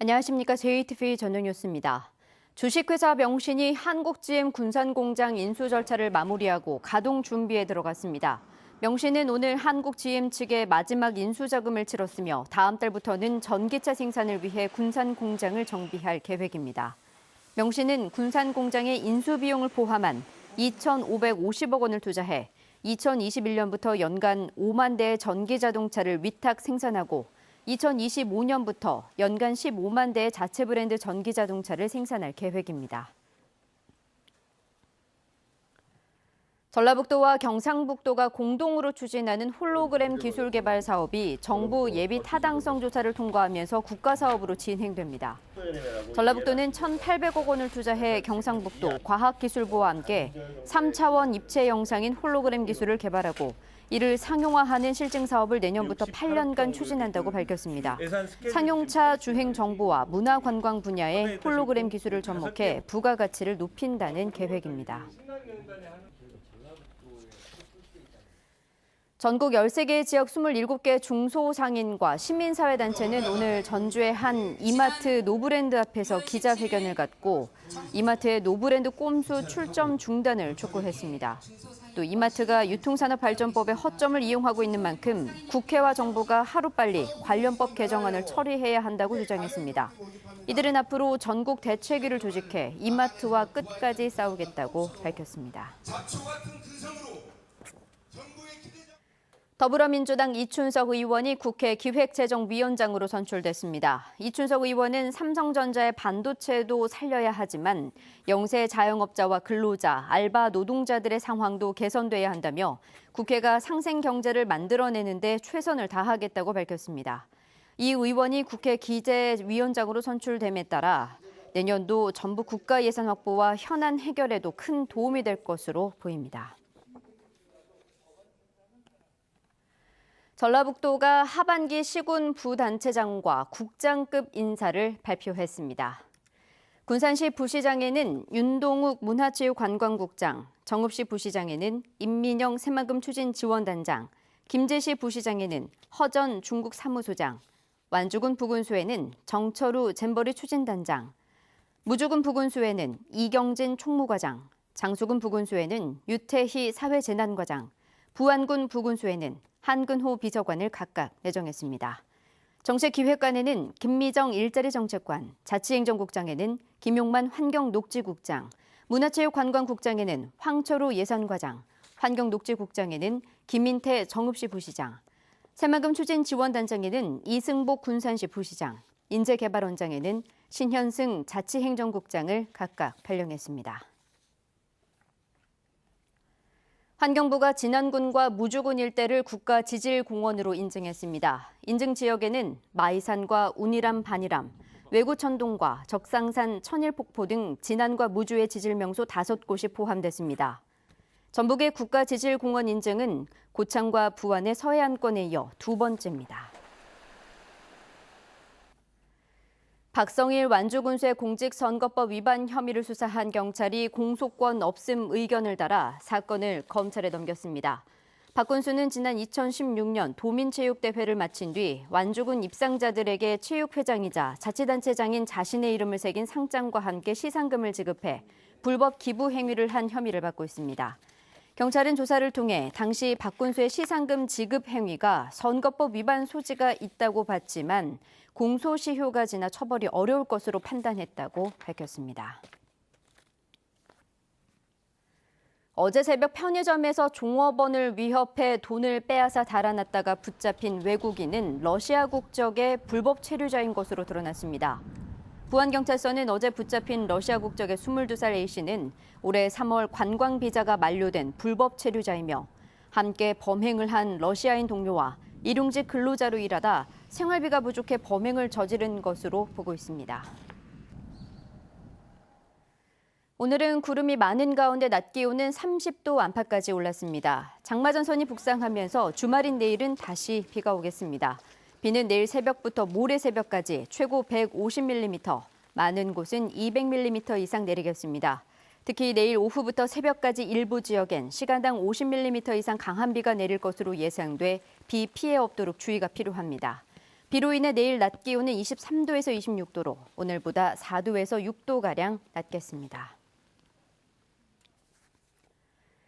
안녕하십니까. JTV 전용뉴스입니다. 주식회사 명신이 한국GM 군산공장 인수 절차를 마무리하고 가동 준비에 들어갔습니다. 명신은 오늘 한국GM 측에 마지막 인수 자금을 치렀으며 다음 달부터는 전기차 생산을 위해 군산공장을 정비할 계획입니다. 명신은 군산공장의 인수 비용을 포함한 2,550억 원을 투자해 2021년부터 연간 5만 대의 전기자동차를 위탁 생산하고 2025년부터 연간 15만 대의 자체 브랜드 전기자동차를 생산할 계획입니다. 전라북도와 경상북도가 공동으로 추진하는 홀로그램 기술 개발 사업이 정부 예비 타당성 조사를 통과하면서 국가사업으로 진행됩니다. 전라북도는 1,800억 원을 투자해 경상북도 과학기술부와 함께 3차원 입체 영상인 홀로그램 기술을 개발하고 이를 상용화하는 실증 사업을 내년부터 8년간 추진한다고 밝혔습니다. 상용차 주행 정보와 문화관광 분야의 홀로그램 기술을 접목해 부가가치를 높인다는 계획입니다. 전국 13개 지역 27개 중소상인과 시민사회단체는 오늘 전주의 한 이마트 노브랜드 앞에서 기자회견을 갖고 이마트의 노브랜드 꼼수 출점 중단을 촉구했습니다. 또 이마트가 유통산업발전법의 허점을 이용하고 있는 만큼 국회와 정부가 하루빨리 관련법 개정안을 처리해야 한다고 주장했습니다. 이들은 앞으로 전국 대책위를 조직해 이마트와 끝까지 싸우겠다고 밝혔습니다. 더불어민주당 이춘석 의원이 국회 기획재정위원장으로 선출됐습니다. 이춘석 의원은 삼성전자의 반도체도 살려야 하지만 영세 자영업자와 근로자, 알바 노동자들의 상황도 개선돼야 한다며 국회가 상생 경제를 만들어내는 데 최선을 다하겠다고 밝혔습니다. 이 의원이 국회 기재위원장으로 선출됨에 따라 내년도 전부 국가 예산 확보와 현안 해결에도 큰 도움이 될 것으로 보입니다. 전라북도가 하반기 시군 부단체장과 국장급 인사를 발표했습니다. 군산시 부시장에는 윤동욱 문화체육관광국장, 정읍시 부시장에는 임민영 새마금 추진지원단장, 김제시 부시장에는 허전 중국사무소장, 완주군 부군수에는 정철우 잼버리 추진단장, 무주군 부군수에는 이경진 총무과장, 장수군 부군수에는 유태희 사회재난과장, 부안군 부군수에는 한근호 비서관을 각각 내정했습니다. 정책기획관에는 김미정 일자리정책관, 자치행정국장에는 김용만 환경녹지국장, 문화체육관광국장에는 황철우 예산과장, 환경녹지국장에는 김인태 정읍시 부시장, 새마금 추진지원단장에는 이승복 군산시 부시장, 인재개발원장에는 신현승 자치행정국장을 각각 발령했습니다. 환경부가 진안군과 무주군 일대를 국가지질공원으로 인증했습니다. 인증 지역에는 마이산과 운이람 반이람, 외구천동과 적상산 천일폭포 등 진안과 무주의 지질명소 5곳이 포함됐습니다. 전북의 국가지질공원 인증은 고창과 부안의 서해안권에 이어 두 번째입니다. 박성일 완주군수의 공직선거법 위반 혐의를 수사한 경찰이 공소권 없음 의견을 달아 사건을 검찰에 넘겼습니다. 박 군수는 지난 2016년 도민체육대회를 마친 뒤 완주군 입상자들에게 체육회장이자 자치단체장인 자신의 이름을 새긴 상장과 함께 시상금을 지급해 불법 기부 행위를 한 혐의를 받고 있습니다. 경찰은 조사를 통해 당시 박 군수의 시상금 지급 행위가 선거법 위반 소지가 있다고 봤지만 공소시효가 지나 처벌이 어려울 것으로 판단했다고 밝혔습니다. 어제 새벽 편의점에서 종업원을 위협해 돈을 빼앗아 달아났다가 붙잡힌 외국인은 러시아 국적의 불법 체류자인 것으로 드러났습니다. 부안경찰서는 어제 붙잡힌 러시아 국적의 22살 A씨는 올해 3월 관광 비자가 만료된 불법 체류자이며 함께 범행을 한 러시아인 동료와 일용직 근로자로 일하다 생활비가 부족해 범행을 저지른 것으로 보고 있습니다. 오늘은 구름이 많은 가운데 낮 기온은 30도 안팎까지 올랐습니다. 장마전선이 북상하면서 주말인 내일은 다시 비가 오겠습니다. 비는 내일 새벽부터 모레 새벽까지 최고 150mm, 많은 곳은 200mm 이상 내리겠습니다. 특히 내일 오후부터 새벽까지 일부 지역엔 시간당 50mm 이상 강한 비가 내릴 것으로 예상돼 비 피해 없도록 주의가 필요합니다. 비로 인해 내일 낮 기온은 23도에서 26도로 오늘보다 4도에서 6도가량 낮겠습니다.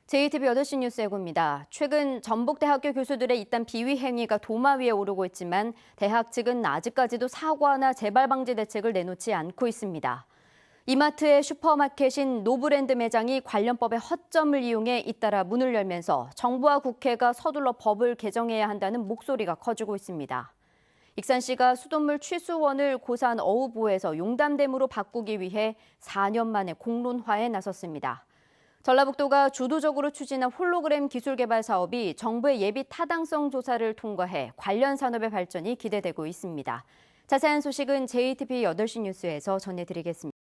JTBC 8시 뉴스 예고입니다. 최근 전북대학교 교수들의 잇단 비위 행위가 도마 위에 오르고 있지만 대학 측은 아직까지도 사과나 재발 방지 대책을 내놓지 않고 있습니다. 이마트의 슈퍼마켓인 노브랜드 매장이 관련법의 허점을 이용해 잇따라 문을 열면서 정부와 국회가 서둘러 법을 개정해야 한다는 목소리가 커지고 있습니다. 익산시가 수돗물 취수원을 고산 어우보에서 용담댐으로 바꾸기 위해 4년 만에 공론화에 나섰습니다. 전라북도가 주도적으로 추진한 홀로그램 기술 개발 사업이 정부의 예비 타당성 조사를 통과해 관련 산업의 발전이 기대되고 있습니다. 자세한 소식은 JTBC 8시 뉴스에서 전해드리겠습니다.